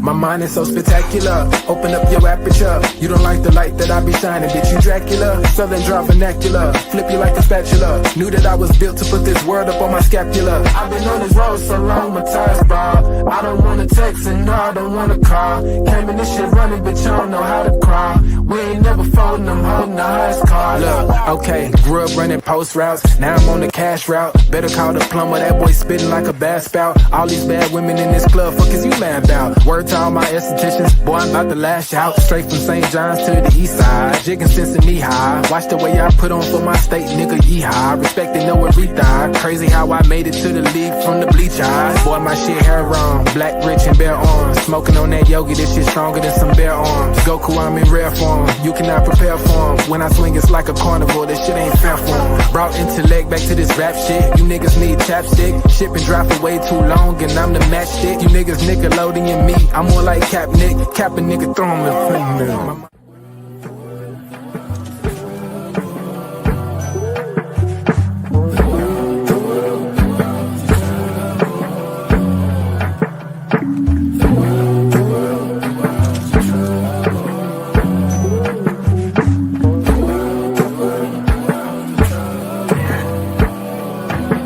My mind is so spectacular. Open up your aperture. You don't like the light that I be shining, bitch, you Dracula. Southern dry vernacular, flip you like a spatula. Knew that I was built to put this word up on my scapula. I've been on this road so long, my tires bald. I don't wanna text and no, I don't wanna call. Came in this shit running, bitch, I don't know how to crawl. We ain't never folding, I'm holding the highest card. Look, okay, grew up running post routes. Now I'm on the cash route. Better call the plumber, that boy spitting like a bass spout. All these bad women in this club, fuck is you mad about? Word to all my estheticians, boy, I'm about to lash out. Straight from St. John's to the east side, jigging since the knee high. Watch the way I put on for my state, nigga, yeehaw. Respecting no retard. Crazy how I made it to the league from the bleach eyes. Boy, my shit hair on, black, rich, and bare arms. Smoking on that yogi, this shit stronger than some bare arms. Goku, I'm in rare form, you cannot prepare for him. When I swing, it's like a carnival, this shit ain't fair for him. Brought intellect back to this rap shit. You niggas need chapstick. Ship and dry for way too long, and I'm the matchstick. You niggas Nickelodeon me, I'm more like Cap Nick. Cap a nigga, throw him in front of me.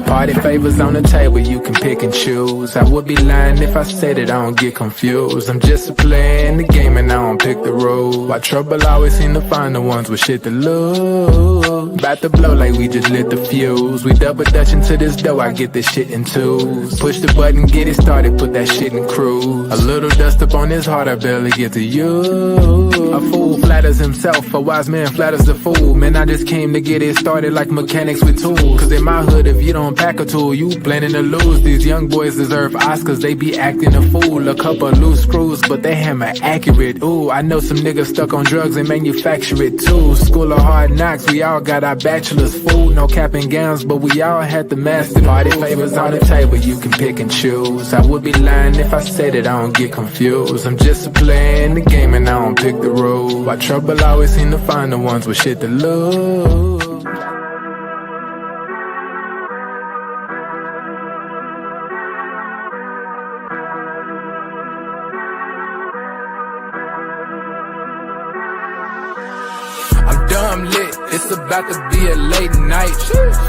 Party favors on the table, you can pick and choose. I would be lying if I said it, I don't get confused. I'm just a player in the game and I don't pick the rules. Why trouble always seem to find the ones with shit to lose. About to blow like we just lit the fuse. We double dutch into this dough, I get this shit in twos. Push the button, get it started, put that shit in cruise. A little dust up on his heart, I barely get to use. A fool flatters himself, a wise man flatters the fool. Man, I just came to get it started like mechanics with tools. Cause in my hood, if you don't pack a tool, you planning to lose. These young boys deserve Oscars, they be acting a fool. A couple loose screws, but they hammer accurate. Ooh, I know some niggas stuck on drugs and manufacture it too. School of hard knocks, we all got our bachelor's, fool. No cap and gowns, but we all had the master. Party favors on the table, you can pick and choose. I would be lying if I said it, I don't get confused. I'm just a player in the game and I don't pick the rules. Why trouble always seem to find the ones with shit to lose. I'm lit, it's about to be a late night.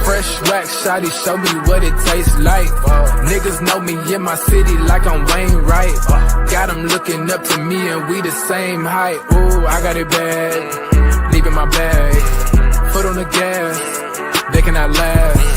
Fresh wax, shawty, show me what it tastes like. Niggas know me in my city like I'm Wayne Wright. Got them looking up to me and we the same height. Ooh, I got it bad, leaving my bag. Foot on the gas, they cannot last.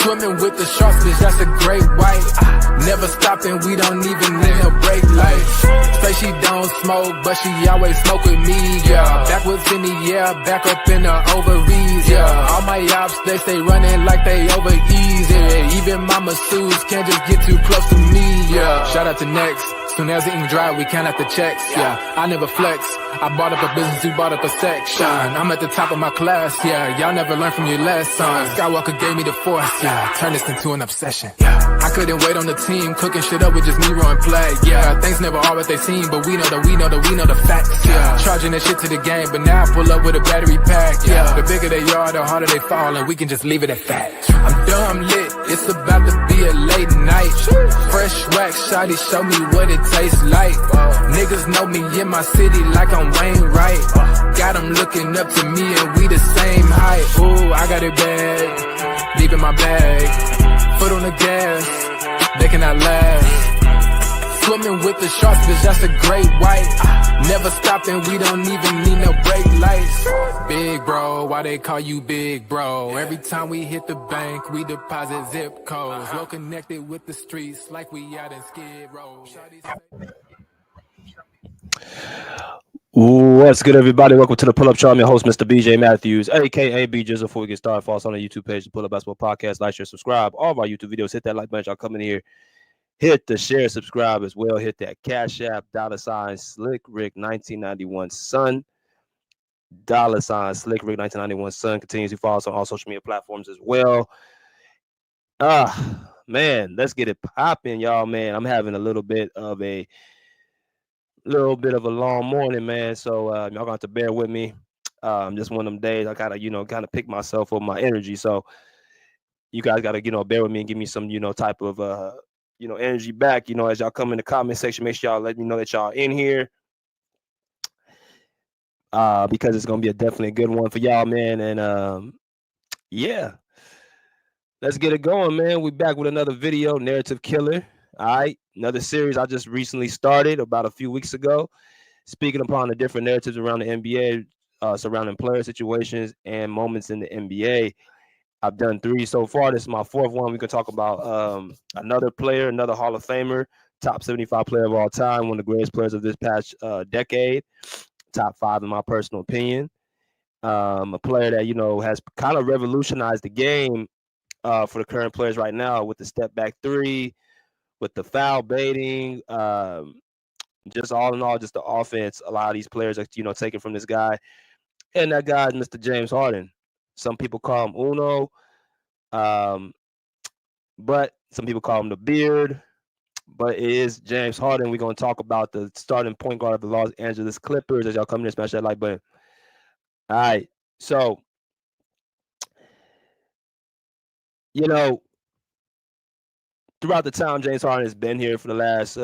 Swimming with the sharks, bitch, that's a great white. Never stopping, we don't even need no brake lights. Say she don't smoke, but she always smoke with me, yeah. Backwards in the air, back up in the ovaries, yeah. All my ops, they stay running like they over easy. Yeah. Even my masseuses can't just get too close to me, yeah. Shout out to Next. Soon as the ink dry, we count out the checks, yeah. I never flex. I bought up a business, you bought up a section. I'm at the top of my class, yeah. Y'all never learned from your lesson. Skywalker gave me the force, yeah. Turn this into an obsession, yeah. I couldn't wait on the team, cooking shit up with just Nero and Flag, yeah. Things never are what they seem, but we know the facts, yeah. Charging that shit to the game, but now I pull up with a battery pack, yeah. The bigger they are, the harder they fall, and we can just leave it at that. I'm dumb lit, it's about to be a late night. Fresh wax, shawty, show me what it tastes like. Niggas know me in my city like I'm Wayne Wright. Got them looking up to me and we the same height. Ooh, I got it bad, deep in my bag. Foot on the gas, they cannot last. Swimming with the sharks, bitch, that's a great white. Never stopping, we don't even need no brake lights. Big bro, why they call you big bro? Every time we hit the bank, we deposit zip codes. Well connected with the streets like we out in Skid Row. What's good, everybody? Welcome to the Pull Up Show. I'm your host, Mr. BJ Matthews, aka B Jizzle. Before we get started, follow us on the YouTube page, the Pull Up Basketball Podcast. Like, share, subscribe. All of our YouTube videos, hit that like button. Y'all come in here, hit the share, subscribe as well. Hit that Cash App, $ Slick Rick 1991 Son. $ Slick Rick 1991 Son. Continues to follow us on all social media platforms as well. Man, let's get it popping, y'all. Man, I'm having a little bit of a long morning, man. So y'all gonna have to bear with me. Just one of them days I gotta pick myself up, my energy. So you guys gotta bear with me and give me some type of energy back. As y'all come in the comment section, make sure y'all let me know that y'all in here. Because it's gonna be definitely a good one for y'all, man. And yeah, let's get it going, man. We back with another video, Narrative Killer. All right, another series I just recently started about a few weeks ago, speaking upon the different narratives around the NBA, surrounding player situations and moments in the NBA. I've done 3 so far. This is my 4th one. We can talk about another player, another Hall of Famer, top 75 player of all time, one of the greatest players of this past decade. Top 5 in my personal opinion. A player that has kind of revolutionized the game for the current players right now with the step back 3, with the foul baiting, just all in all, just the offense. A lot of these players are taken from this guy, and that guy is Mr. James Harden. Some people call him Uno, but some people call him the Beard. But it is James Harden. We're going to talk about the starting point guard of the Los Angeles Clippers as y'all come in and smash that like button. All right. So, throughout the time James Harden has been here for the last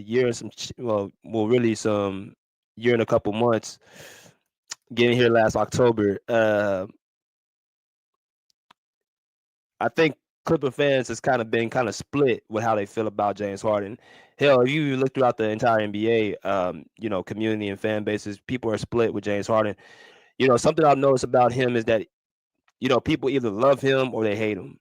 year and really some year and a couple months, getting here last October, I think Clipper fans has kind of been split with how they feel about James Harden. Hell, if you look throughout the entire NBA, community and fan bases, people are split with James Harden. Something I've noticed about him is that, people either love him or they hate him.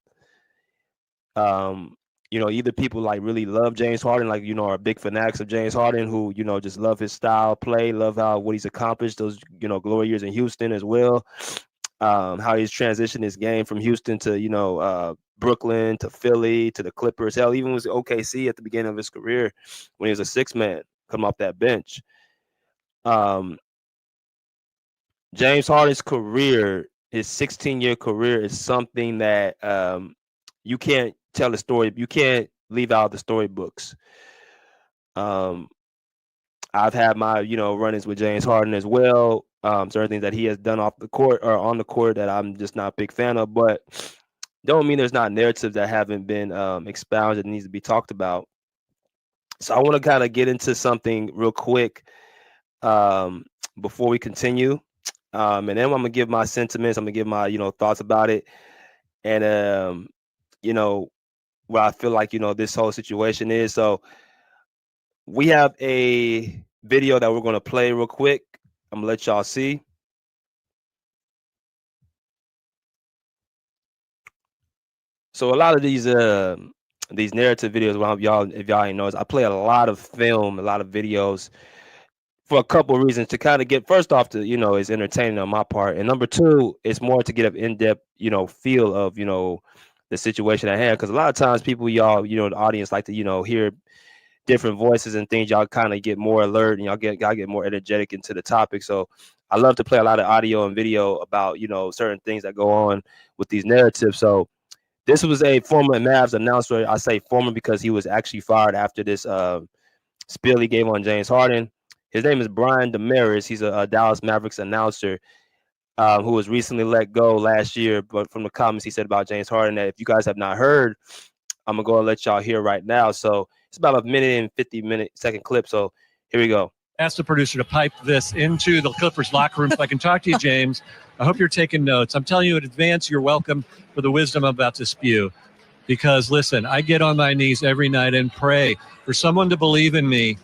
Either people like really love James Harden, like, are big fanatics of James Harden who, just love his style of play, love what he's accomplished, those, glory years in Houston as well. How he's transitioned his game from Houston to, Brooklyn to Philly to the Clippers. Hell, even was OKC at the beginning of his career when he was a 6-man coming off that bench. James Harden's career, his 16-year career, is something that you can't tell the story. You can't leave out the storybooks. I've had my, run-ins with James Harden as well. Certain things that he has done off the court or on the court that I'm just not a big fan of, but don't mean there's not narratives that haven't been expounded and needs to be talked about. So I want to kind of get into something real quick before we continue. And then I'm going to give my sentiments. I'm going to give my, thoughts about it. And, where I feel like, this whole situation is. So we have a video that we're going to play real quick. I'm going to let y'all see. So a lot of these narrative videos, if y'all ain't noticed, I play a lot of film, a lot of videos for a couple of reasons. To kind of get, first off, to it's entertaining on my part, and number 2, it's more to get an in-depth feel of the situation at hand, because a lot of times people, y'all, the audience like to hear different voices and things. Y'all kind of get more alert and y'all get more energetic into the topic. So I love to play a lot of audio and video about certain things that go on with these narratives. So this was a former Mavs announcer. I say former because he was actually fired after this spill he gave on James Harden. His name is Brian Damaris. He's a Dallas Mavericks announcer who was recently let go last year. But from the comments he said about James Harden, that if you guys have not heard, I'm going to go and let y'all hear right now. So it's about a minute and 50-second clip. So here we go. Ask the producer to pipe this into the Clippers locker room so I can talk to you, James. I hope you're taking notes. I'm telling you in advance, you're welcome for the wisdom I'm about to spew. Because, listen, I get on my knees every night and pray for someone to believe in me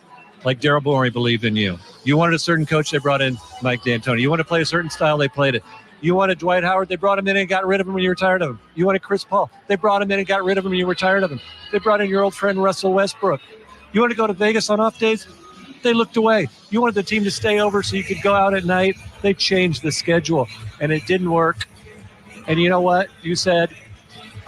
like Daryl Morey believed in you. You wanted a certain coach, they brought in Mike D'Antoni. You want to play a certain style, they played it. You wanted Dwight Howard, they brought him in and got rid of him when you were tired of him. You wanted Chris Paul, they brought him in and got rid of him when you were tired of him. They brought in your old friend Russell Westbrook. You want to go to Vegas on off days? They looked away. You wanted the team to stay over so you could go out at night. They changed the schedule, and it didn't work. And you know what? You said,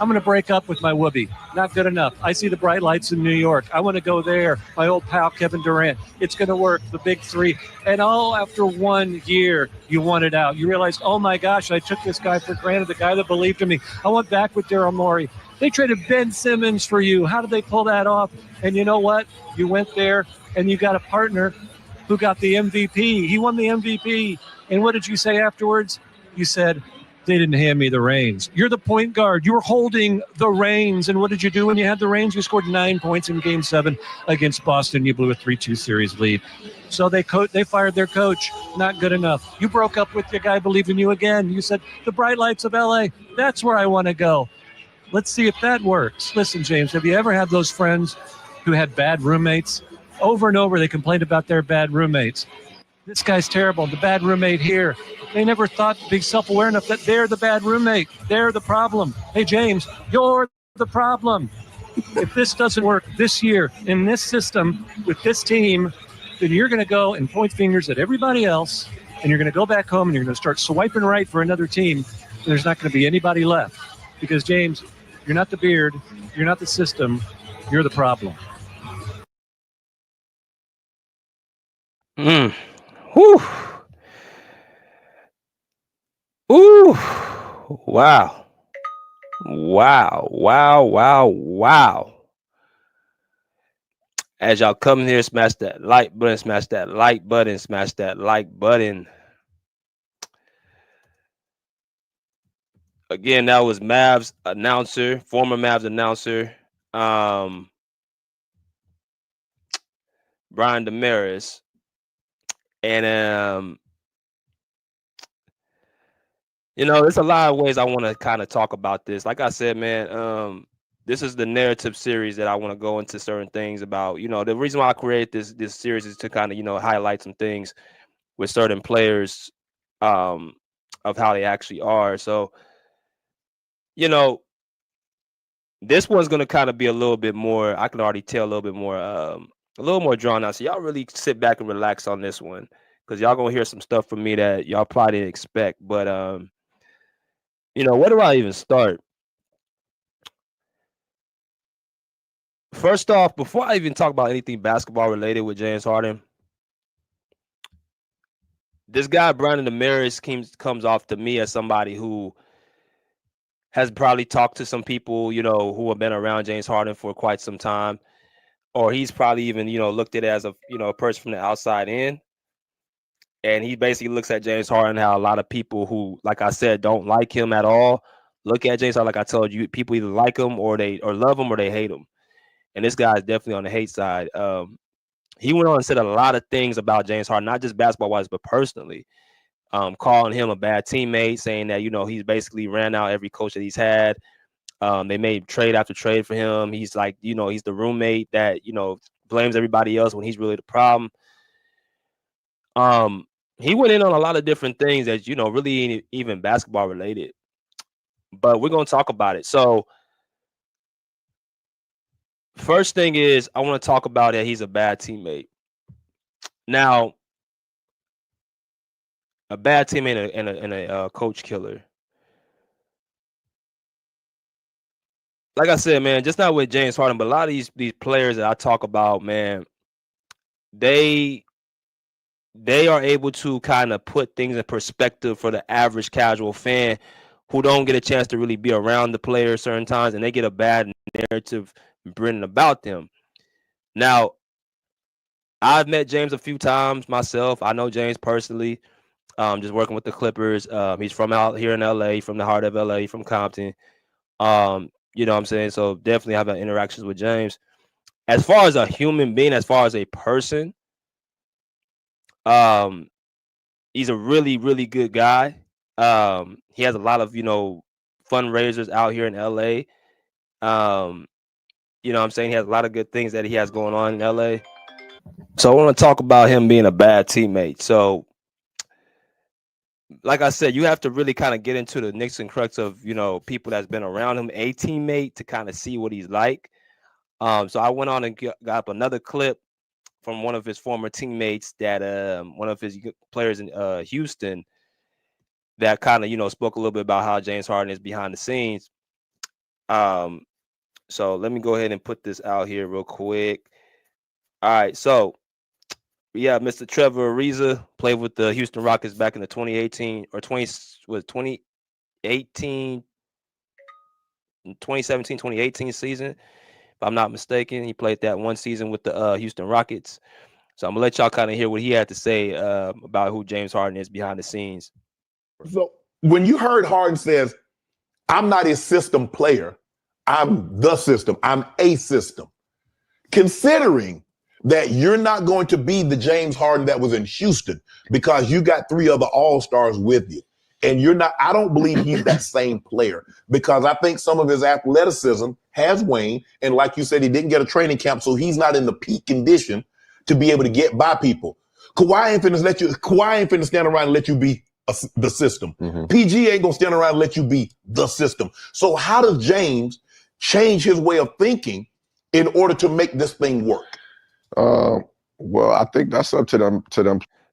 I'm going to break up with my whoopee. Not good enough. I see the bright lights in New York. I want to go there. My old pal, Kevin Durant. It's going to work. The big 3. And all after 1 year, you wanted out. You realized, oh, my gosh, I took this guy for granted, the guy that believed in me. I went back with Daryl Morey. They traded Ben Simmons for you. How did they pull that off? And you know what? You went there, and you got a partner who got the MVP. He won the MVP. And what did you say afterwards? You said, they didn't hand me the reins. You're the point guard. You were holding the reins. And what did you do when you had the reins? You scored 9 points in Game 7 against Boston. You blew a 3-2 series lead. So they fired their coach. Not good enough. You broke up with your guy, believed in you again. You said, the bright lights of LA, that's where I want to go. Let's see if that works. Listen, James, have you ever had those friends who had bad roommates? Over and over, they complained about their bad roommates. This guy's terrible. The bad roommate here. They never thought to be self-aware enough that they're the bad roommate. They're the problem. Hey, James, you're the problem. If this doesn't work this year in this system with this team, then you're going to go and point fingers at everybody else, and you're going to go back home and you're going to start swiping right for another team. And there's not going to be anybody left. Because, James, you're not the beard. You're not the system. You're the problem. Whew. Ooh. Wow. As y'all come here, smash that like button, smash that like button, smash that like button. Again, that was Mavs announcer, former Mavs announcer, Brian Damaris. And there's a lot of ways I want to kind of talk about this. Like I said, man, this is the narrative series that I want to go into certain things about. The reason why I created this series is to kind of highlight some things with certain players of how they actually are. So this one's going to kind of be a little bit more, I can already tell, a little more drawn out. So y'all really sit back and relax on this one, because y'all going to hear some stuff from me that y'all probably didn't expect. But, where do I even start? First off, before I even talk about anything basketball related with James Harden, this guy, Brandon Damaris, comes off to me as somebody who has probably talked to some people, who have been around James Harden for quite some time, or he's probably even, looked at it as a person from the outside in. And he basically looks at James Harden how a lot of people who, like I said, don't like him at all, look at James Harden. Like I told you, people either like him or love him or they hate him. And this guy is definitely on the hate side. He went on and said a lot of things about James Harden, not just basketball-wise, but personally. Calling him a bad teammate, saying that, he's basically ran out every coach that he's had. They made trade after trade for him. He's like, he's the roommate that, blames everybody else when he's really the problem. He went in on a lot of different things that, really ain't even basketball related. But we're going to talk about it. So first thing is, I want to talk about that he's a bad teammate. Now, a bad teammate and a coach killer. Like I said, man, just not with James Harden, but a lot of these players that I talk about, man, they are able to kind of put things in perspective for the average casual fan who don't get a chance to really be around the players certain times, and they get a bad narrative written about them. Now, I've met James a few times myself. I know James personally, just working with the Clippers. He's from out here in LA, from the heart of LA, from Compton. You know what I'm saying? So definitely have interactions with James. As far as a human being, as far as a person, he's a really, really good guy. He has a lot of, fundraisers out here in LA. You know what I'm saying? He has a lot of good things that he has going on in LA. So I want to talk about him being a bad teammate. So, like I said, you have to really kind of get into the nicks and crux of, people that's been around him, a teammate, to kind of see what he's like. So I went on and got up another clip from one of his former teammates, that one of his players in Houston, that kind of, spoke a little bit about how James Harden is behind the scenes. So let me go ahead and put this out here real quick. All right, so yeah, Mr. Trevor Ariza played with the Houston Rockets back in the 2018 or 2017, 2018 season, if I'm not mistaken. He played that one season with the Houston Rockets. So I'm gonna let y'all kind of hear what he had to say about who James Harden is behind the scenes. So when you heard Harden says, I'm not a system player, I'm the system, I'm a system. Considering that you're not going to be the James Harden that was in Houston because you got 3 other all-stars with you. And you're not, I don't believe he's that same player because I think some of his athleticism has waned. And like you said, he didn't get a training camp, so he's not in the peak condition to be able to get by people. Kawhi ain't finna stand around and let you be the system. Mm-hmm. PG ain't gonna stand around and let you be the system. So how does James change his way of thinking in order to make this thing work? Well, I think that's up to them.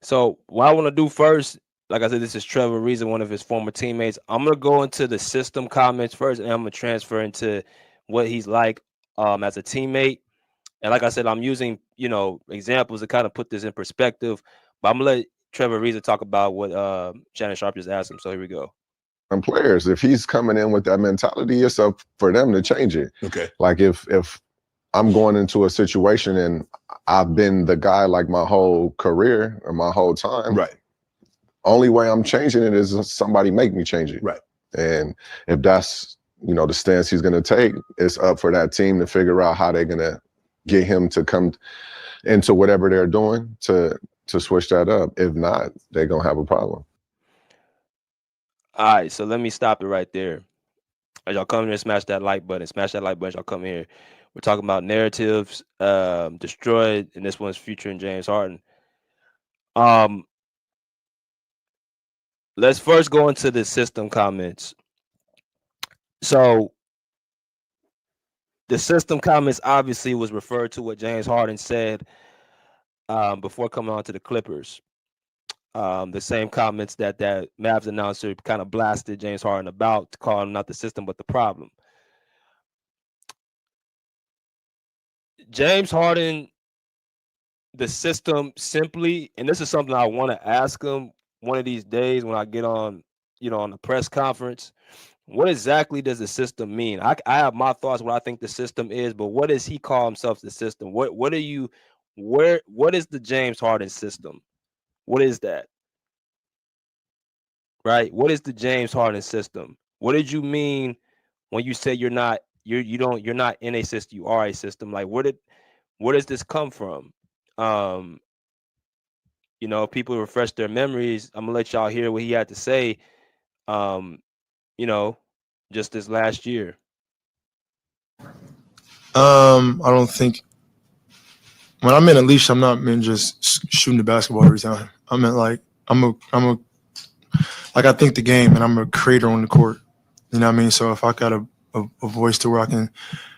So what I want to do first, like I said, this is Trevor Reza, one of his former teammates. I'm gonna go into the system comments first, and I'm gonna transfer into what he's like as a teammate. And like I said, I'm using examples to kind of put this in perspective. But I'm gonna let Trevor Reza talk about what Shannon Sharp just asked him. So here we go. And players, if he's coming in with that mentality, it's up for them to change it. Okay. Like if I'm going into a situation and I've been the guy like my whole career or my whole time, right? Only way I'm changing it is somebody make me change it, right? And if that's the stance he's going to take, it's up for that team to figure out how they're going to get him to come into whatever they're doing to switch that up. If not, they're going to have a problem. All right, so let me stop it right there. As y'all come here, smash that like button. Smash that like button. Y'all come here. We're talking about narratives destroyed, and this one's featuring James Harden. Let's first go into the system comments. So the system comments obviously was referred to what James Harden said before coming on to the Clippers. The same comments that Mavs announcer kind of blasted James Harden about, calling him not the system but the problem. James Harden, the system simply, and this is something I want to ask him one of these days when I get on, on the press conference. What exactly does the system mean? I have my thoughts what I think the system is, but what does he call himself the system? What is the James Harden system? What is that? Right? What is the James Harden system? What did you mean when you said you're not in a system, you are a system? Like where does this come from? People refresh their memories. I'm gonna let y'all hear what he had to say. Just this last year. I don't think when I'm in a leash, I'm not meant just shooting the basketball every time. I meant like I think the game and I'm a creator on the court. You know what I mean? So if I got a voice to where I can,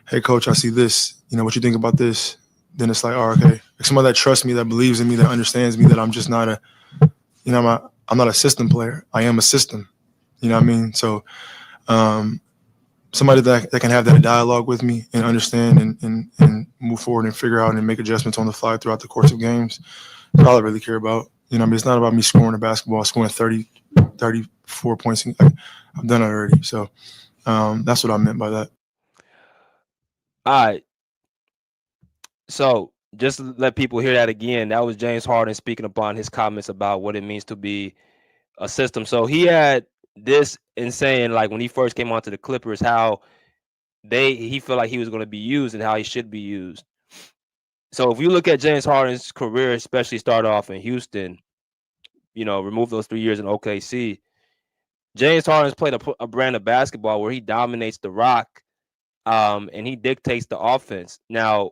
hey coach, I see this, what you think about this? Then it's like, oh, okay. Like somebody that trusts me, that believes in me, that understands me, that I'm just not I'm not a system player. I am a system. You know what I mean? So somebody that can have that dialogue with me and understand and move forward and figure out and make adjustments on the fly throughout the course of games, that's all I really care about. It's not about me scoring a basketball, scoring 30, 34 points. I've done it already. So that's what I meant by that. All right. So just to let people hear that again, that was James Harden speaking upon his comments about what it means to be a system. So he had this in saying, like, when he first came onto the Clippers, how he felt like he was going to be used and how he should be used. So if you look at James Harden's career, especially start off in Houston, remove those 3 years in OKC, James Harden's played a brand of basketball where he dominates the rock and he dictates the offense. Now,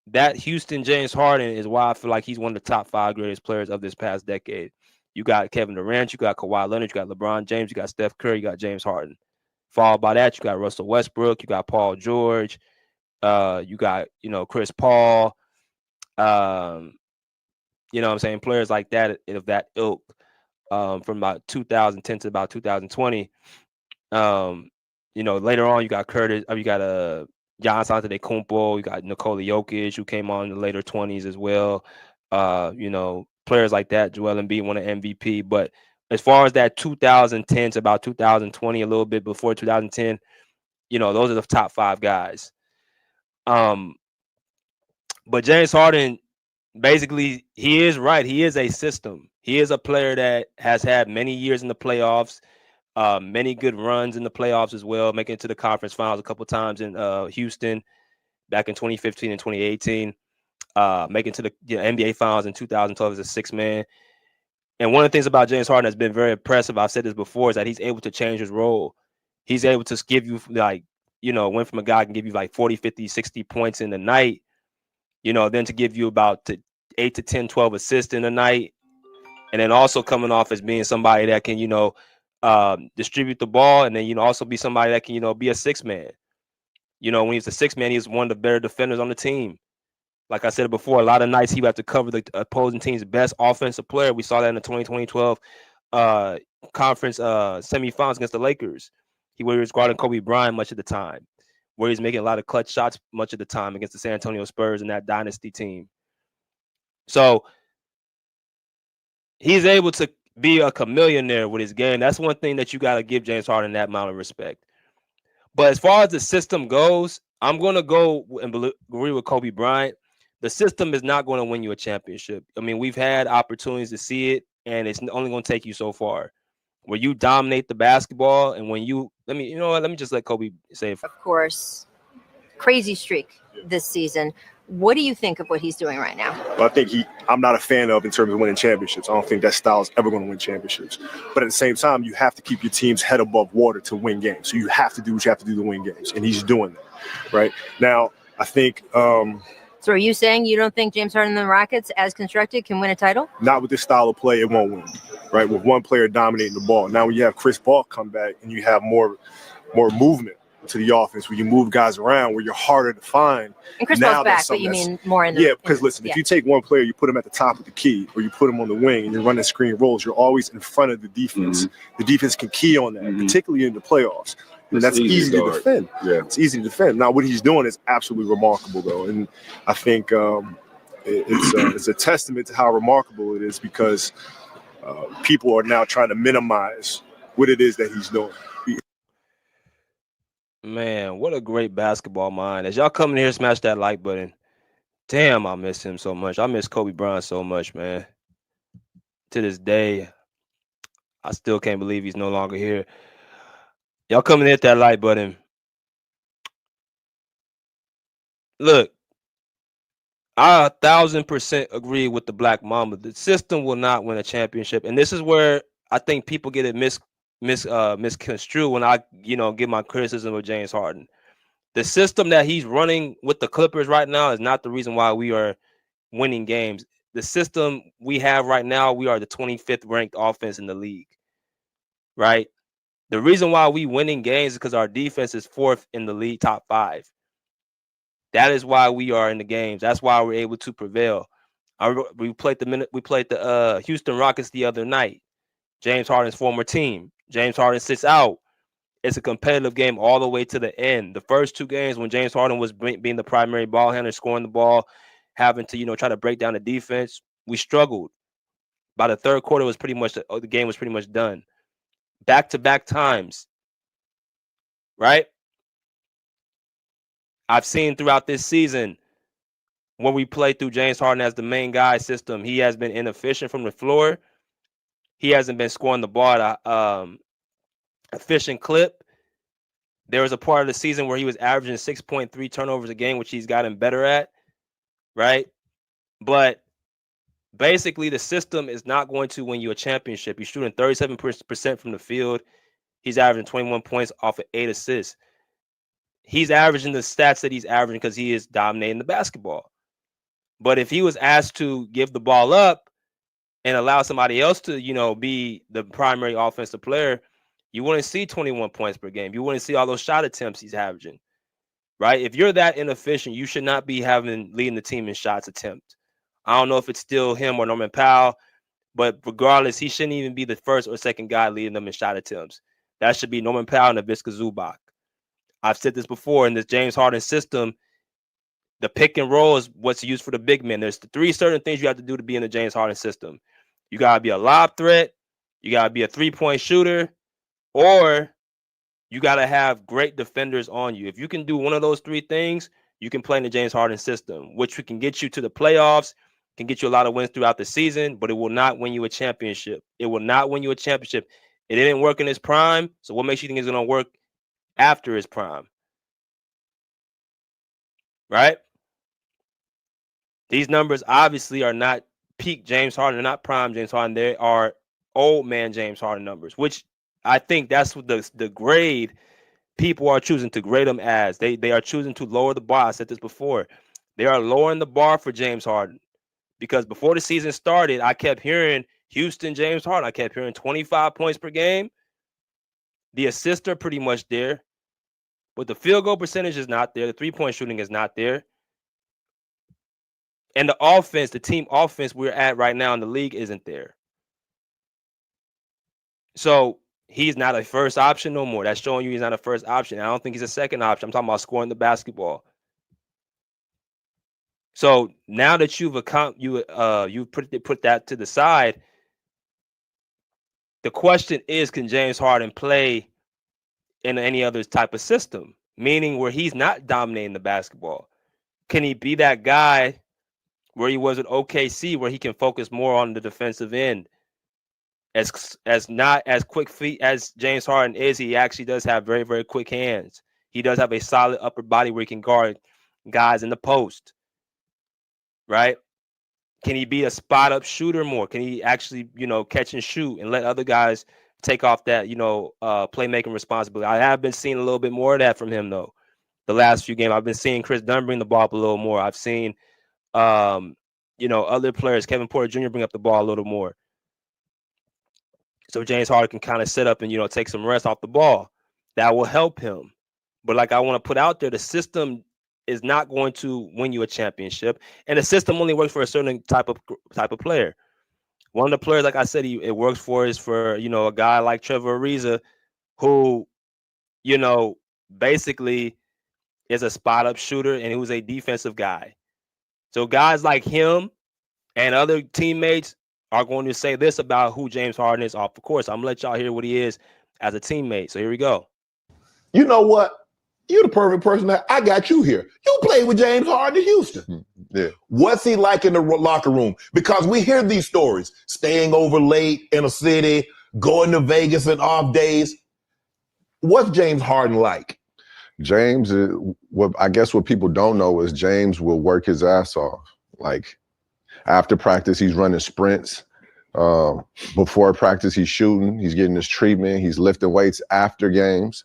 that Houston James Harden is why I feel like he's one of the top 5 greatest players of this past decade. You got Kevin Durant, you got Kawhi Leonard, you got LeBron James, you got Steph Curry, you got James Harden. Followed by that, you got Russell Westbrook, you got Paul George, you got, Chris Paul, what I'm saying, players like that of that ilk from about 2010 to about 2020. Later on, you got Giannis Antetokounmpo, you got Nikola Jokic, who came on in the later 20s as well. Players like that, Joel Embiid won an MVP. But as far as that 2010 to about 2020, a little bit before 2010, those are the top 5 guys. But James Harden, basically, he is right. He is a system. He is a player that has had many years in the playoffs. Many good runs in the playoffs as well, making it to the conference finals a couple times in Houston back in 2015 and 2018. Making to the NBA finals in 2012 as a sixth man. And one of the things about James Harden that's been very impressive, I've said this before, is that he's able to change his role. He's able to give you went from a guy who can give you like 40, 50, 60 points in the night, then to give you about 8 to 10, 12 assists in the night. And then also coming off as being somebody that can, distribute the ball, and then, also be somebody that can, be a six man. When he's a six man, he's one of the better defenders on the team. Like I said before, a lot of nights he would have to cover the opposing team's best offensive player. We saw that in the 2012 conference semifinals against the Lakers. Where he was guarding Kobe Bryant much of the time, where he's making a lot of clutch shots much of the time against the San Antonio Spurs and that dynasty team. So he's able to be a chameleon there with his game. That's one thing that you got to give James Harden that amount of respect. But as far as the system goes, I'm going to go and agree with Kobe Bryant. The system is not going to win you a championship. I mean, we've had opportunities to see it, and it's only going to take you so far. Where you dominate the basketball, and when let me just let Kobe say it. Of course, crazy streak this season. What do you think of what he's doing right now? Well, I think I'm not a fan of in terms of winning championships. I don't think that style is ever going to win championships. But at the same time, you have to keep your team's head above water to win games. So you have to do what you have to do to win games, and he's doing that. Right now, I think. So are you saying you don't think James Harden and the Rockets, as constructed, can win a title? Not with this style of play, it won't win, right? With one player dominating the ball. Now when you have Chris Paul come back and you have more movement to the offense, where you move guys around, where you're harder to find. And Chris Paul's back, but you mean more in the... Yeah, because listen, if you take one player, you put him at the top of the key, or you put him on the wing, and you're running screen rolls, you're always in front of the defense. Mm-hmm. The defense can key on that, particularly in the playoffs. And that's easy to defend. Yeah, it's easy to defend. Now, what he's doing is absolutely remarkable, though, and I think it's a testament to how remarkable it is, because people are now trying to minimize what it is that he's doing. Man, what a great basketball mind! As y'all come in here, smash that like button. Damn, I miss him so much. I miss Kobe Bryant so much, man. To this day, I still can't believe he's no longer here. Y'all come and hit that like button. Look, I 1,000% agree with the Black Mamba. The system will not win a championship, and this is where I think people get it misconstrued when I give my criticism of James Harden. The system that he's running with the Clippers right now is not the reason why we are winning games. The system we have right now, we are the 25th ranked offense in the league, right? The reason why we winning games is because our defense is 4th in the league, top 5. That is why we are in the games. That's why we're able to prevail. We played the Houston Rockets the other night. James Harden's former team. James Harden sits out. It's a competitive game all the way to the end. The first 2 games when James Harden was being the primary ball handler, scoring the ball, having to try to break down the defense, we struggled. By the third quarter, the game was pretty much done. Back-to-back times, right? I've seen throughout this season when we play through James Harden as the main guy system, he has been inefficient from the floor. He hasn't been scoring the ball at an efficient clip. There was a part of the season where he was averaging 6.3 turnovers a game, which he's gotten better at, right? But basically, the system is not going to win you a championship. He's shooting 37% from the field. He's averaging 21 points off of 8 assists. He's averaging the stats that he's averaging because he is dominating the basketball. But if he was asked to give the ball up and allow somebody else to, be the primary offensive player, you wouldn't see 21 points per game. You wouldn't see all those shot attempts he's averaging, right? If you're that inefficient, you should not be leading the team in shots attempt. I don't know if it's still him or Norman Powell, but regardless, he shouldn't even be the first or second guy leading them in shot attempts. That should be Norman Powell and Ivica Zubac. I've said this before, in this James Harden system, the pick and roll is what's used for the big men. There's 3 certain things you have to do to be in the James Harden system. You got to be a lob threat, you got to be a 3-point shooter, or you got to have great defenders on you. If you can do one of those 3 things, you can play in the James Harden system, which can get you to the playoffs, can get you a lot of wins throughout the season, but it will not win you a championship. It will not win you a championship It didn't work in his prime. So what makes you think it's going to work after his prime? Right? These numbers obviously are not peak James Harden. They're not prime James Harden. They are old man James Harden numbers, which I think that's what the grade people are choosing to grade him as. They are choosing to lower the bar. I said this before. They are lowering the bar for James Harden because before the season started, I kept hearing Houston James Harden. I kept hearing 25 points per game. The assists are pretty much there, but the field goal percentage is not there. The three-point shooting is not there. And the offense, the team offense we're at right now in the league isn't there. So he's not a first option no more. That's showing you he's not a first option. I don't think he's a second option. I'm talking about scoring the basketball. So now that you've put that to the side, the question is, can James Harden play in any other type of system, meaning where he's not dominating the basketball? Can he be that guy where he was at OKC, where he can focus more on the defensive end? As not as quick feet as James Harden is, he actually does have very, very quick hands. He does have a solid upper body where he can guard guys in the post, right? Can he be a spot up shooter more? Can he actually, catch and shoot and let other guys take off that, playmaking responsibility? I have been seeing a little bit more of that from him though. The last few games, I've been seeing Chris Dunn bring the ball up a little more. I've seen, other players, Kevin Porter Jr. bring up the ball a little more. So James Harden can kind of sit up and, take some rest off the ball. That will help him. But like I want to put out there, the system is not going to win you a championship. And the system only works for a certain type of player. One of the players, like I said, it works for is for, a guy like Trevor Ariza, who, basically is a spot up shooter and who's a defensive guy. So guys like him and other teammates are going to say this about who James Harden is off the course. I'm going to let y'all hear what he is as a teammate. So here we go. You know what? You're the perfect person. I got you here. You played with James Harden in Houston. Yeah. What's he like in the locker room? Because we hear these stories, staying over late in a city, going to Vegas on off days. What's James Harden like? James, what people don't know is James will work his ass off. Like after practice, he's running sprints. Before practice, he's shooting. He's getting his treatment. He's lifting weights after games.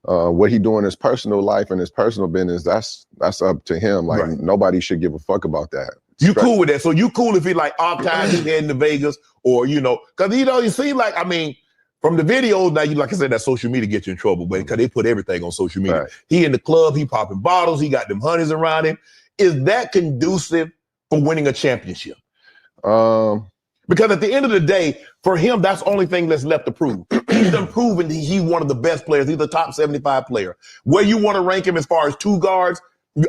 What he do in his personal life and his personal business, that's up to him. Like right. Nobody should give a fuck about that. You cool with that? So you cool if he like off time he's heading to Vegas or because you see like from the videos now, like I said, that social media gets you in trouble, but because they put everything on social media. Right. He in the club, he popping bottles, he got them honeys around him. Is that conducive for winning a championship? Because at the end of the day, for him, that's the only thing that's left to prove. He's done proven he's one of the best players. He's the top 75 player. Where you want to rank him as far as two guards,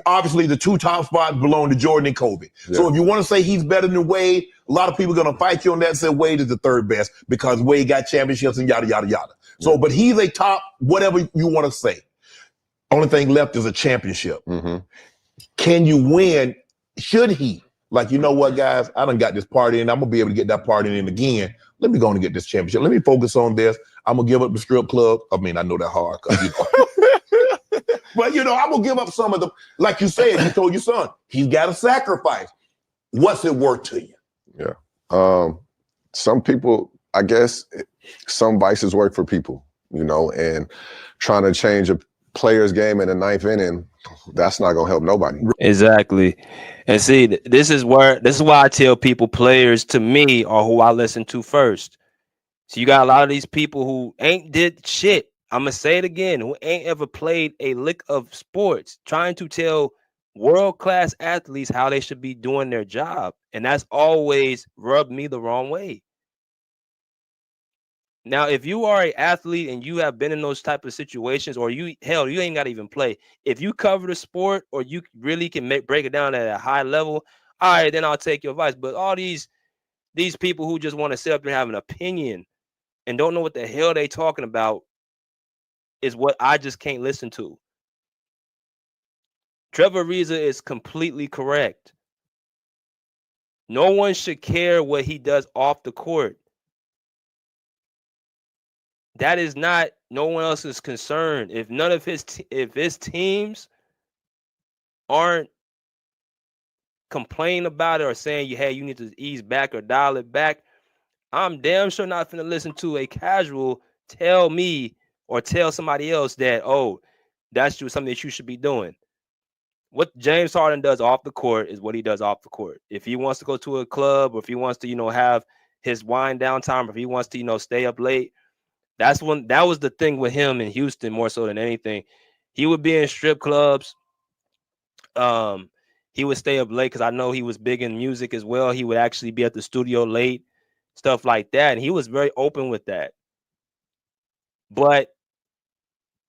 obviously the two top spots belong to Jordan and Kobe. Yeah. So if you want to say he's better than Wade, a lot of people are going to fight you on that and say Wade is the third best because Wade got championships and yada, yada, yada. So, but he's a top, whatever you want to say. Only thing left is a championship. Mm-hmm. Can you win? Should he? Like, you know what, guys? I done got this party and I'm going to be able to get that party in again. Let me go and get this championship. Let me focus on this. I'm going to give up the strip club. I mean, I know that hard. But, I'm going to give up some of them. Like you said, you told your son, he's got to sacrifice. What's it worth to you? Yeah. Some people, I guess, some vices work for people, and trying to change a player's game in the ninth inning, that's not going to help nobody. Exactly. And see, this is why I tell people players to me are who I listen to first. So you got a lot of these people who ain't did shit. I'm going to say it again, who ain't ever played a lick of sports, trying to tell world-class athletes how they should be doing their job. And that's always rubbed me the wrong way. Now, if you are an athlete and you have been in those type of situations, or you ain't got to even play. If you cover the sport or you really can break it down at a high level, all right, then I'll take your advice. But all these people who just want to sit up there and have an opinion and don't know what the hell they talking about is what I just can't listen to. Trevor Ariza is completely correct. No one should care what he does off the court. that is not no one else's concern. If none of his teams aren't complaining about it or saying, hey, you need to ease back or dial it back, I'm damn sure not finna listen to a casual tell me or tell somebody else that, oh, that's just something that you should be doing. What James Harden does off the court is what he does off the court. If he wants to go to a club, or if he wants to, have his wind down time, or if he wants to, stay up late, that was the thing with him in Houston more so than anything. He would be in strip clubs. He would stay up late because I know he was big in music as well. He would actually be at the studio late, stuff like that. And he was very open with that. But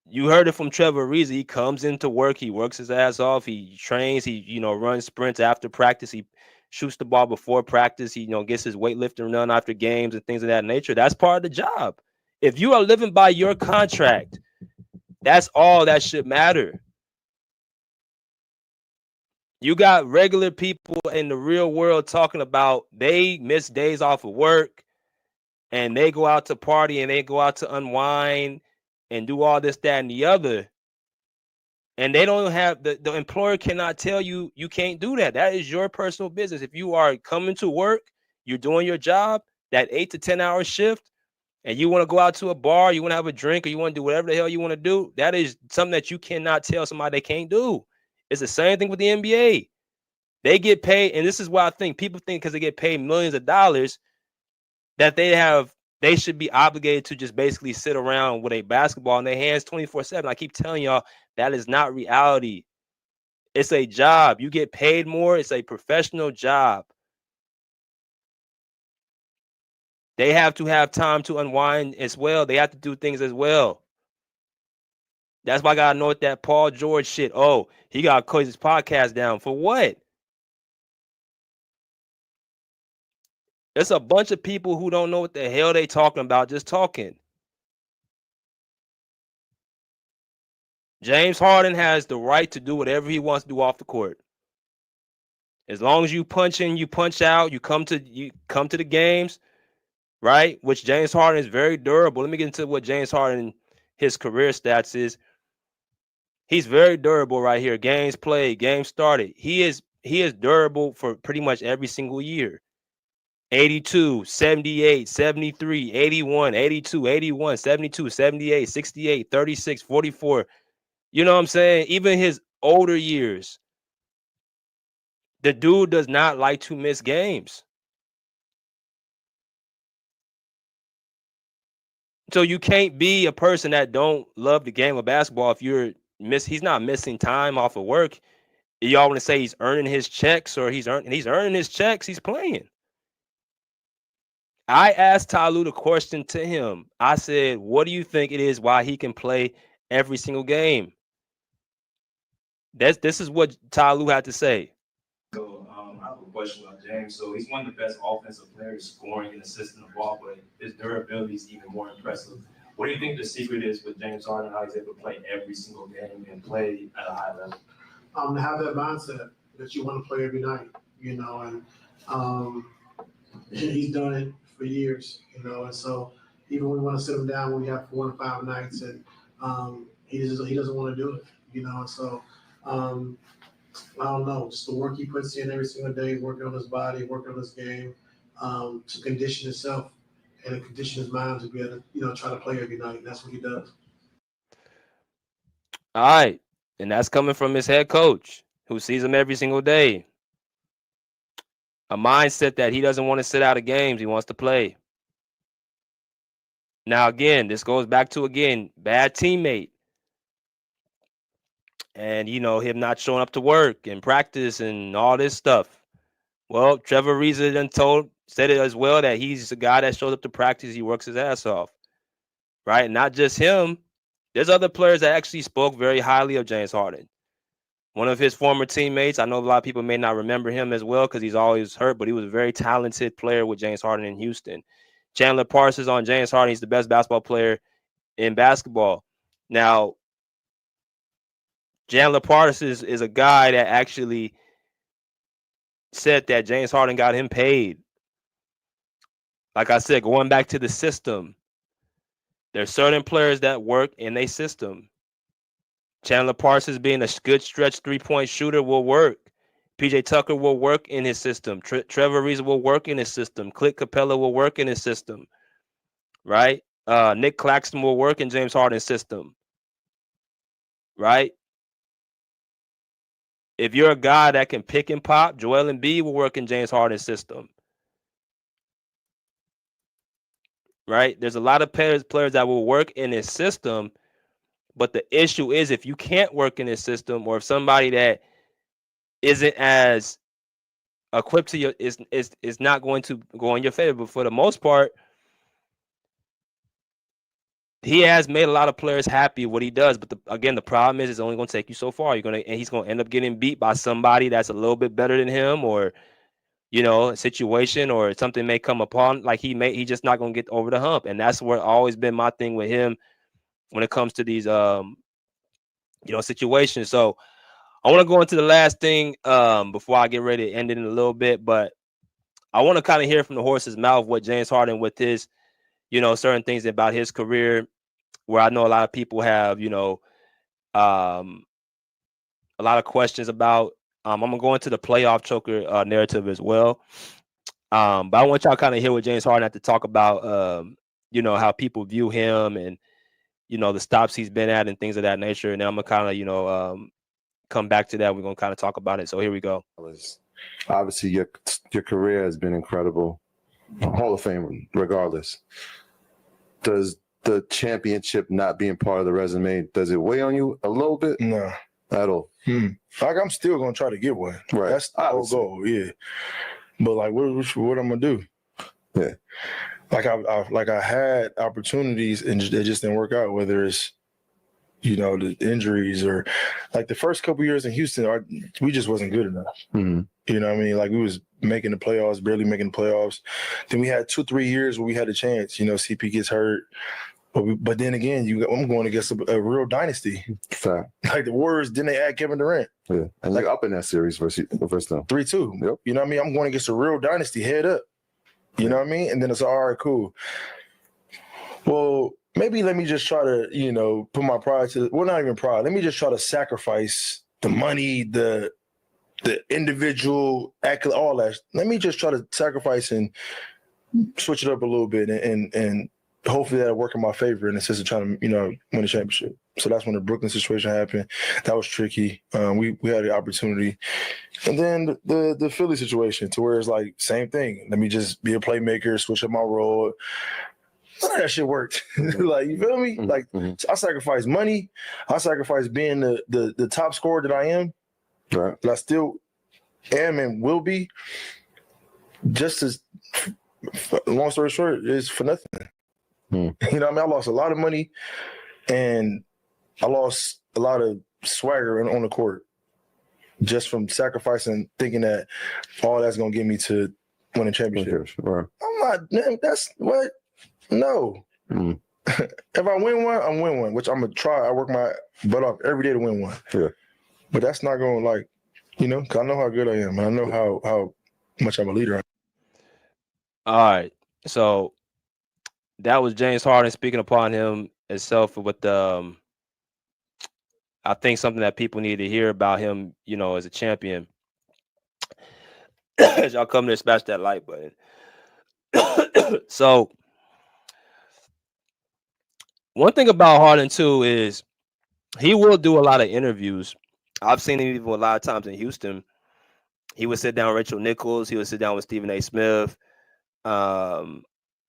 you heard it from Trevor Ariza. He comes into work. He works his ass off. He trains. He, runs sprints after practice. He shoots the ball before practice. He, gets his weightlifting run after games and things of that nature. That's part of the job. If you are living by your contract, that's all that should matter. You got regular people in the real world talking about they miss days off of work and they go out to party and they go out to unwind and do all this, that, and the other. And they don't have the employer cannot tell you you can't do that. That is your personal business. If you are coming to work, you're doing your job, that 8 to 10 hour shift, and you want to go out to a bar, you want to have a drink, or you want to do whatever the hell you want to do, that is something that you cannot tell somebody they can't do. It's the same thing with the NBA. They get paid, and this is why I think people think because they get paid millions of dollars that they should be obligated to just basically sit around with a basketball in their hands 24/7. I keep telling y'all that is not reality. It's a job. You get paid more. It's a professional job. They have to have time to unwind as well. They have to do things as well. That's why I gotta know what that Paul George shit. Oh, he got to close his podcast down for what? There's a bunch of people who don't know what the hell they talking about, just talking. James Harden has the right to do whatever he wants to do off the court. As long as you punch in, you punch out, you come to the games, right? Which James Harden is very durable. Let me get into what James Harden, his career stats is. He's very durable right here. Games played, games started. He is durable for pretty much every single year. 82, 78, 73, 81, 82, 81, 72, 78, 68, 36, 44. You know what I'm saying? Even his older years, the dude does not like to miss games. So you can't be a person that don't love the game of basketball if he's not missing time off of work. Y'all want to say he's earning his checks or he's earning his checks, he's playing. I asked Ty Lue the question to him. I said, what do you think it is why he can play every single game? This is what Ty Lue had to say. So I have a question about James. So he's one of the best offensive players scoring and assisting the ball, but his durability is even more impressive. What do you think the secret is with James Harden, how he's able to play every single game and play at a high level? To have that mindset that you want to play every night, and he's done it for years, and so even when we want to sit him down when we have 4 and 5 nights, and he doesn't want to do it, and so I don't know, just the work he puts in every single day, working on his body, working on his game, to condition himself and to condition his mind to be able to, try to play every night. And that's what he does. All right. And that's coming from his head coach who sees him every single day. A mindset that he doesn't want to sit out of games. He wants to play. Now, again, this goes back to, bad teammate. And, him not showing up to work and practice and all this stuff. Well, Trevor Ariza said it as well, that he's a guy that shows up to practice. He works his ass off. Right? And not just him. There's other players that actually spoke very highly of James Harden. One of his former teammates, I know a lot of people may not remember him as well because he's always hurt, but he was a very talented player with James Harden in Houston. Chandler Parsons on James Harden. He's the best basketball player in basketball. Now, Chandler Parsons is a guy that actually said that James Harden got him paid. Like I said, going back to the system, There's certain players that work in a system. Chandler Parsons being a good stretch 3-point shooter will work. PJ Tucker will work in his system. Trevor Ariza will work in his system. Clint Capella will work in his system. Right? Nick Claxton will work in James Harden's system. Right? If you're a guy that can pick and pop, Joel Embiid will work in James Harden's system. Right? There's a lot of players that will work in his system, but the issue is if you can't work in his system, or if somebody that isn't as equipped to you is not going to go in your favor. But for the most part, he has made a lot of players happy what he does. But again, the problem is it's only going to take you so far. He's going to end up getting beat by somebody that's a little bit better than him, or a situation or something may come upon. Like he's just not going to get over the hump, and that's where always been my thing with him when it comes to these situations. So I want to go into the last thing before I get ready to end it in a little bit, but I want to kind of hear from the horse's mouth what James Harden with his, certain things about his career, where I know a lot of people have, a lot of questions about. I'm gonna go into the playoff choker narrative as well, but I want y'all kind of hear what James Harden had to talk about, how people view him and the stops he's been at and things of that nature, and then I'm gonna kind of come back to that. We're gonna kind of talk about it. So here we go. Obviously, your career has been incredible, Hall of Fame, regardless. Does the championship not being part of the resume, does it weigh on you a little bit? No, at all. Like I'm still gonna try to get one. Right, that's the whole goal. Yeah, but like, what I'm gonna do? Yeah, like I had opportunities and they just didn't work out. Whether it's the injuries or like the first couple years in Houston, we just wasn't good enough. Mm-hmm. You know what I mean? Like we was making the playoffs, barely making the playoffs. Then we had 2-3 years where we had a chance. CP gets hurt. But then again, I'm going against a real dynasty. Fact. Like the Warriors, then they add Kevin Durant. Yeah, and like up in that series versus them. 3-2. Yep. You know what I mean? I'm going against a real dynasty, head up. You know what I mean? And then it's all right, cool. Well, maybe let me just try to, put my pride to not even pride. Let me just try to sacrifice the money, the individual accolade, all that. Let me just try to sacrifice and switch it up a little bit and hopefully that'll work in my favor in the sense of trying to, win a championship. So that's when the Brooklyn situation happened. That was tricky. We had the opportunity. And then the Philly situation to where it's like, same thing. Let me just be a playmaker, switch up my role. None of that shit worked. Like, you feel me? Like, I sacrificed money. I sacrificed being the top scorer that I am. Right. That I still am and will be. Just as, long story short, it's for nothing. You know what I mean? I lost a lot of money and I lost a lot of swagger on the court just from sacrificing, thinking that all that's going to get me to win a championship. Right. I'm not, that's what? No. If I win one, I'm win one, which I'm going to try. I work my butt off every day to win one. Yeah. But that's not going to 'cause I know how good I am. And I know how much I'm a leader. All right. So that was James Harden speaking upon him itself with I think something that people need to hear about him, as a champion. As y'all come to smash that like button. So one thing about Harden too is he will do a lot of interviews. I've seen him even a lot of times in Houston. He would sit down with Rachel Nichols. He would sit down with Stephen A. Smith.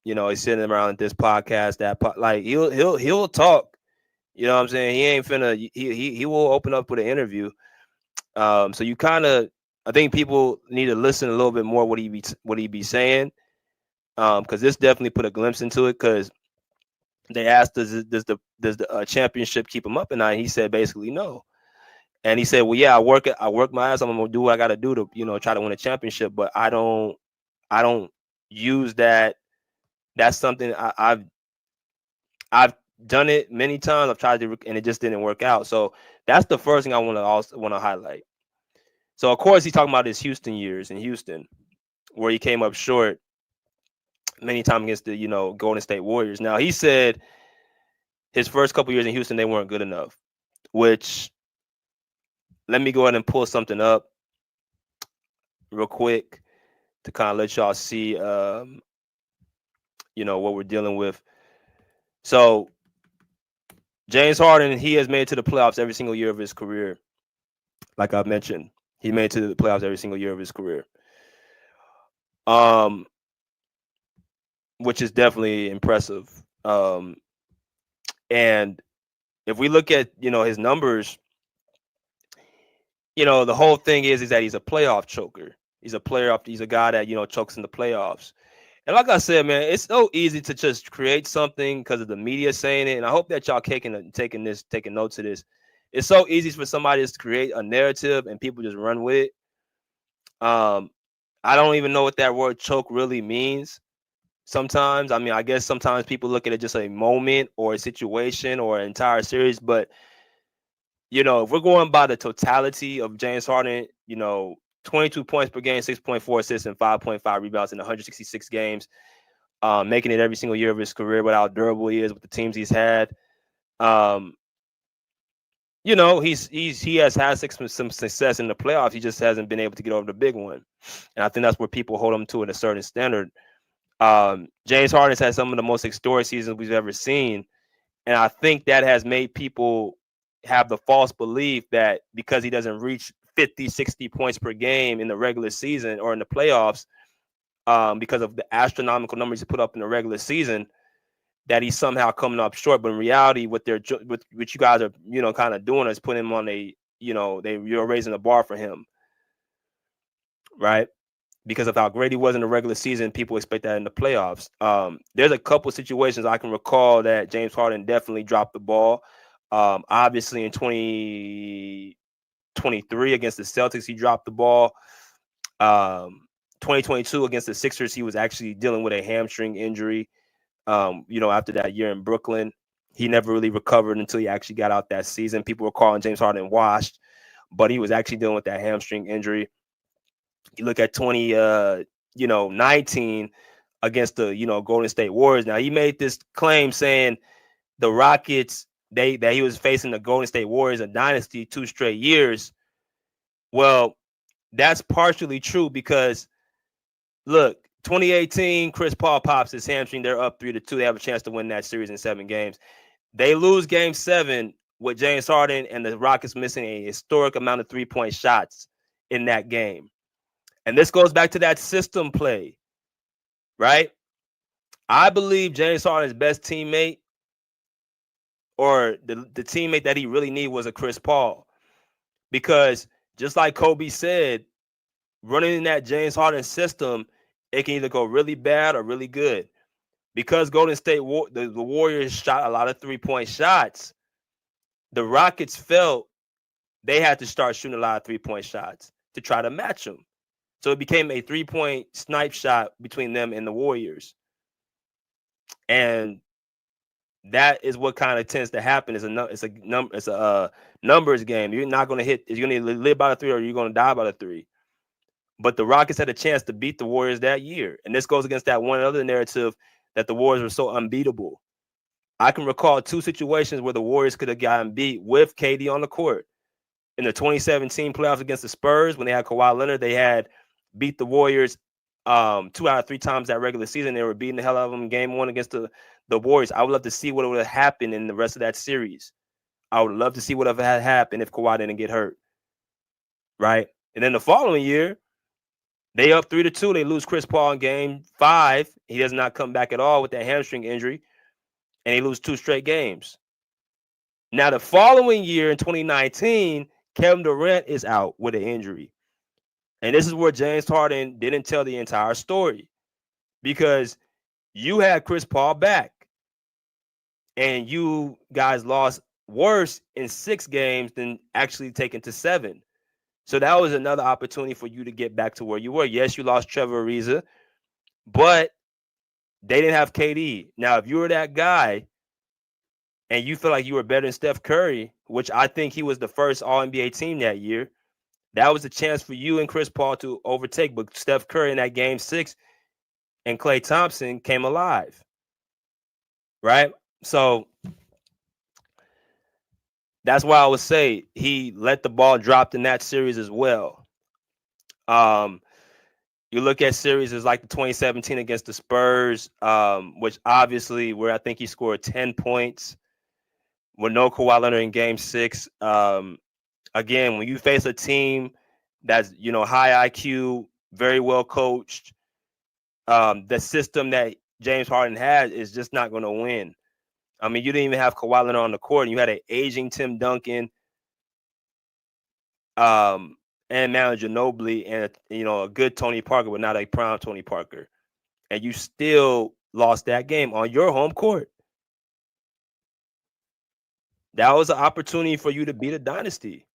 He's sitting around at this podcast, like he'll talk. You know what I'm saying? He ain't finna. He will open up with an interview. So you I think people need to listen a little bit more what he be saying. Because this definitely put a glimpse into it. Because they asked, does the championship keep him up at night? He said basically no. And he said, well, yeah, I work my ass. I'm gonna do what I got to do to try to win a championship. But I don't use that. That's something I've done it many times. I've tried to, and it just didn't work out. So that's the first thing I want to highlight. So of course he's talking about his Houston years in Houston, where he came up short many times against the Golden State Warriors. Now he said his first couple years in Houston, they weren't good enough. Which, let me go ahead and pull something up real quick to kind of let y'all see, what we're dealing with. So, James Harden, he has made it to the playoffs every single year of his career. Like I mentioned, he made it to the playoffs every single year of his career. Which is definitely impressive. And if we look at, his numbers, the whole thing is that he's a playoff choker. He's a guy that, chokes in the playoffs. And like I said, man, it's so easy to just create something because of the media saying it. And I hope that y'all taking notes of this. It's so easy for somebody to create a narrative and people just run with it. I don't even know what that word choke really means. Sometimes, I mean, I guess sometimes people look at it just a moment or a situation or an entire series. But, if we're going by the totality of James Harden, 22 points per game, 6.4 assists, and 5.5 rebounds in 166 games, making it every single year of his career with how durable he is with the teams he's had. He has had some success in the playoffs. He just hasn't been able to get over the big one. And I think that's where people hold him to at a certain standard. James Harden's had some of the most historic seasons we've ever seen. And I think that has made people have the false belief that because he doesn't reach 50, 60 points per game in the regular season or in the playoffs, because of the astronomical numbers he put up in the regular season, that he's somehow coming up short. But in reality, what you guys are, kind of doing is putting him on you're raising the bar for him, right? Because of how great he was in the regular season, people expect that in the playoffs. There's a couple of situations I can recall that James Harden definitely dropped the ball. Obviously, in 2023 against the Celtics, he dropped the ball. 2022 against the Sixers, he was actually dealing with a hamstring injury. After that year in Brooklyn, he never really recovered until he actually got out that season. People were calling James Harden washed, but he was actually dealing with that hamstring injury. You look at 2019 against the Golden State Warriors. Now, he made this claim saying the Rockets, that he was facing the Golden State Warriors, a dynasty, 2 straight years. Well, that's partially true because, look, 2018, Chris Paul pops his hamstring. They're up 3-2. They have a chance to win that series in 7 games. They lose game 7 with James Harden and the Rockets missing a historic amount of 3-point shots in that game. And this goes back to that system play, right? I believe James Harden's best teammate, or the teammate that he really needed, was a Chris Paul. Because just like Kobe said, running in that James Harden system, it can either go really bad or really good. Because Golden State, the Warriors shot a lot of 3-point shots, the Rockets felt they had to start shooting a lot of 3-point shots to try to match them. So it became a 3-point snipe shot between them and the Warriors. And that is what kind of tends to happen. It's a numbers game. You're not going to hit. You're going to live by the 3 or you're going to die by the 3. But the Rockets had a chance to beat the Warriors that year. And this goes against that one other narrative that the Warriors were so unbeatable. I can recall 2 situations where the Warriors could have gotten beat with KD on the court. In the 2017 playoffs against the Spurs, when they had Kawhi Leonard, they had beat the Warriors 2 out of 3 times that regular season. They were beating the hell out of them game 1 against the Warriors. I would love to see what would have happened in the rest of that series. I would love to see what had happened if Kawhi didn't get hurt. Right? And then the following year, they up 3-2. They lose Chris Paul in game 5. He does not come back at all with that hamstring injury. And they lose 2 straight games. Now, the following year in 2019, Kevin Durant is out with an injury. And this is where James Harden didn't tell the entire story. Because you had Chris Paul back. And you guys lost worse in 6 games than actually taking to 7. So that was another opportunity for you to get back to where you were. Yes, you lost Trevor Ariza, but they didn't have KD. Now, if you were that guy and you feel like you were better than Steph Curry, which I think he was the first All-NBA team that year, that was a chance for you and Chris Paul to overtake. But Steph Curry in that game 6 and Klay Thompson came alive, right? So that's why I would say he let the ball drop in that series as well. You look at series like the 2017 against the Spurs, which obviously where I think he scored 10 points with no Kawhi Leonard in Game 6. Again, when you face a team that's high IQ, very well coached, the system that James Harden has is just not going to win. I mean, you didn't even have Kawhi Leonard on the court, and you had an aging Tim Duncan, and Manu Ginobili, and a good Tony Parker, but not a prime Tony Parker, and you still lost that game on your home court. That was an opportunity for you to beat a dynasty,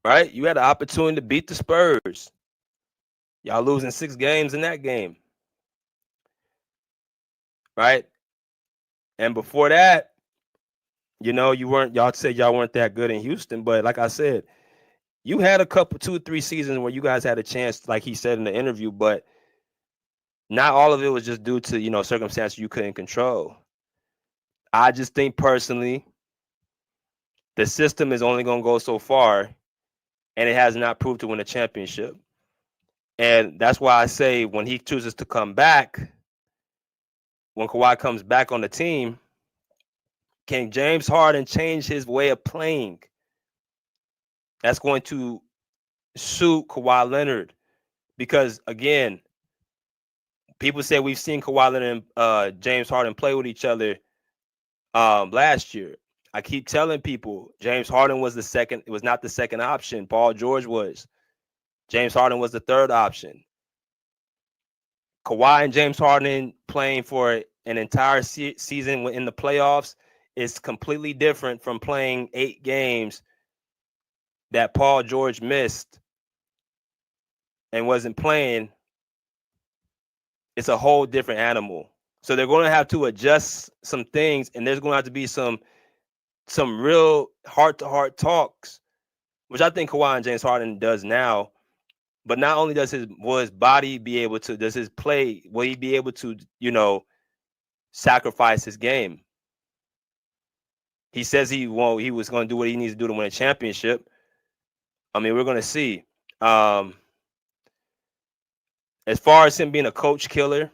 right? You had an opportunity to beat the Spurs. Y'all losing 6 games in that game, right? And before that, y'all said y'all weren't that good in Houston, but like I said, you had a couple 2 or 3 seasons where you guys had a chance, like he said in the interview, but not all of it was just due to circumstances you couldn't control. I just think personally, the system is only going to go so far, and it has not proved to win a championship. And that's why I say when he chooses to come back, when Kawhi comes back on the team, can James Harden change his way of playing? That's going to suit Kawhi Leonard. Because, again, people say we've seen Kawhi Leonard and James Harden play with each other last year. I keep telling people James Harden was not the second option. Paul George was. James Harden was the third option. Kawhi and James Harden playing for an entire season in the playoffs is completely different from playing 8 games that Paul George missed and wasn't playing. It's a whole different animal. So they're going to have to adjust some things, and there's going to have to be some real heart-to-heart talks, which I think Kawhi and James Harden does now. But not only will his body be able to, does his play, will he be able to, sacrifice his game? He says he was going to do what he needs to do to win a championship. I mean, we're going to see. As far as him being a coach killer,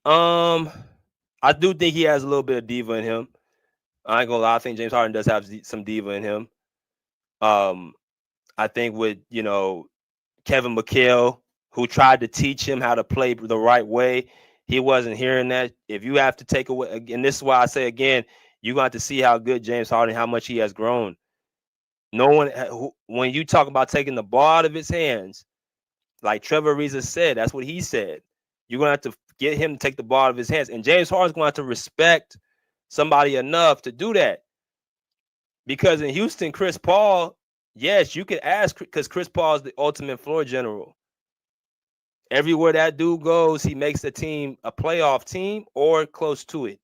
I do think he has a little bit of diva in him. I ain't gonna lie, I think James Harden does have some diva in him. I think with Kevin McHale, who tried to teach him how to play the right way, he wasn't hearing that. If you have to take away, and this is why I say again, you're going to have to see how good James Harden, how much he has grown. No one, when you talk about taking the ball out of his hands, like Trevor Ariza said, that's what he said. You're going to have to get him to take the ball out of his hands. And James Harden's going to have to respect somebody enough to do that. Because in Houston, Chris Paul, yes, you can ask, because Chris Paul is the ultimate floor general. Everywhere that dude goes, he makes the team a playoff team or close to it.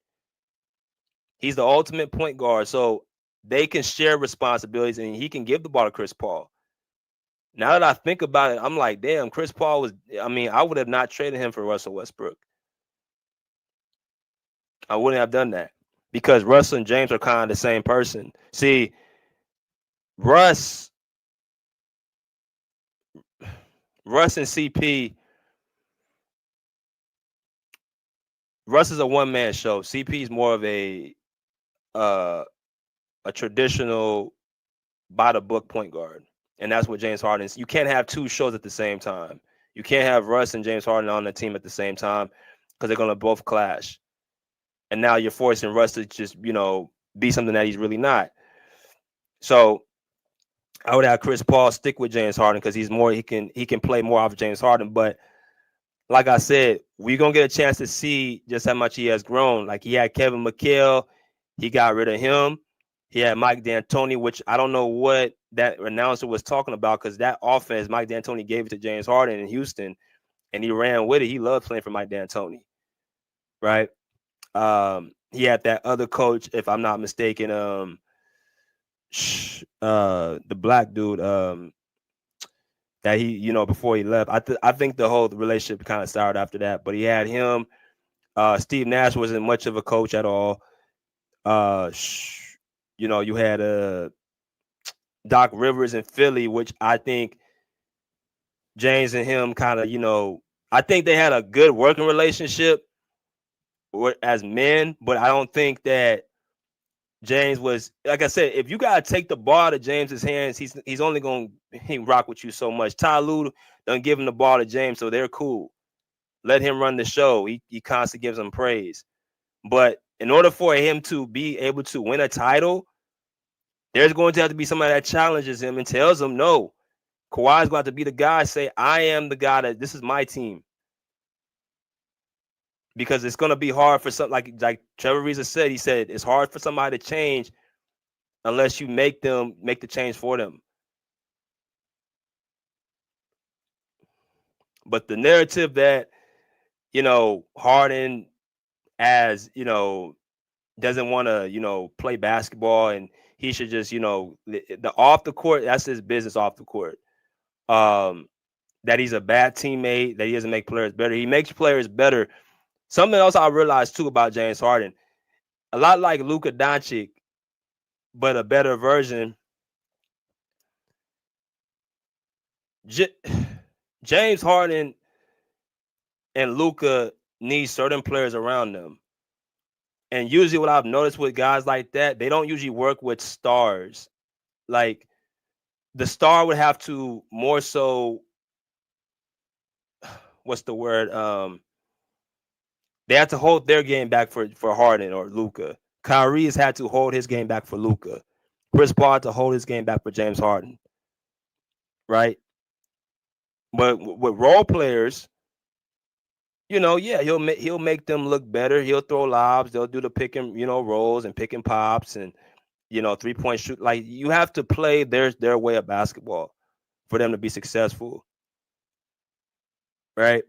He's the ultimate point guard. So they can share responsibilities, and he can give the ball to Chris Paul. Now that I think about it, I'm like, damn, Chris Paul I would have not traded him for Russell Westbrook. I wouldn't have done that because Russell and James are kind of the same person. See, Russ and CP, Russ is a one-man show. CP is more of a traditional by-the-book point guard. And that's what James Harden is. You can't have 2 shows at the same time. You can't have Russ and James Harden on the team at the same time because they're going to both clash. And now you're forcing Russ to just, be something that he's really not. So I would have Chris Paul stick with James Harden because he can play more off of James Harden. But like I said, we're going to get a chance to see just how much he has grown. Like he had Kevin McHale. He got rid of him. He had Mike D'Antoni, which I don't know what that announcer was talking about because that offense, Mike D'Antoni gave it to James Harden in Houston, and he ran with it. He loved playing for Mike D'Antoni, right? He had that other coach, if I'm not mistaken, the black dude that he, before he left. I think the whole relationship kind of soured after that, but he had him. Steve Nash wasn't much of a coach at all. You had Doc Rivers in Philly, which I think James and him kind of, I think they had a good working relationship as men, but I don't think that James was, like I said, if you gotta take the ball out of James's hands, he's only gonna rock with you so much. Ty Lue done give him the ball to James, so they're cool. Let him run the show. He constantly gives him praise. But in order for him to be able to win a title, there's going to have to be somebody that challenges him and tells him, no, Kawhi's going to have to be the guy, say, I am the guy that this is my team. Because it's going to be hard for something like Trevor Ariza said. He said it's hard for somebody to change unless you make the change for them. But the narrative that, Harden doesn't want to, play basketball and he should just, the off the court, that's his business off the court. That he's a bad teammate, that he doesn't make players better. He makes players better. Something else I realized too about James Harden, a lot like Luka Doncic, but a better version. James Harden and Luka need certain players around them. And usually what I've noticed with guys like that, they don't usually work with stars. Like the star would have to more so, what's the word? They have to hold their game back for Harden or Luka. Kyrie has had to hold his game back for Luka. Chris Paul had to hold his game back for James Harden. Right? But with role players, he'll make them look better. He'll throw lobs. They'll do the pick and rolls and pick and pops and 3-point shoot. Like you have to play their way of basketball for them to be successful, right?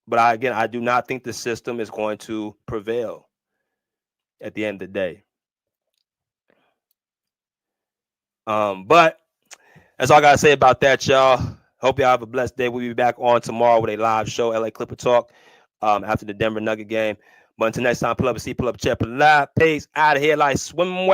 But I do not think the system is going to prevail at the end of the day. But that's all I gotta say about that, y'all. Hope y'all have a blessed day. We'll be back on tomorrow with a live show, LA Clipper Talk, after the Denver Nugget game. But until next time, pull up a seat, pull up a chair, pull up. Peace out of here like swimwear.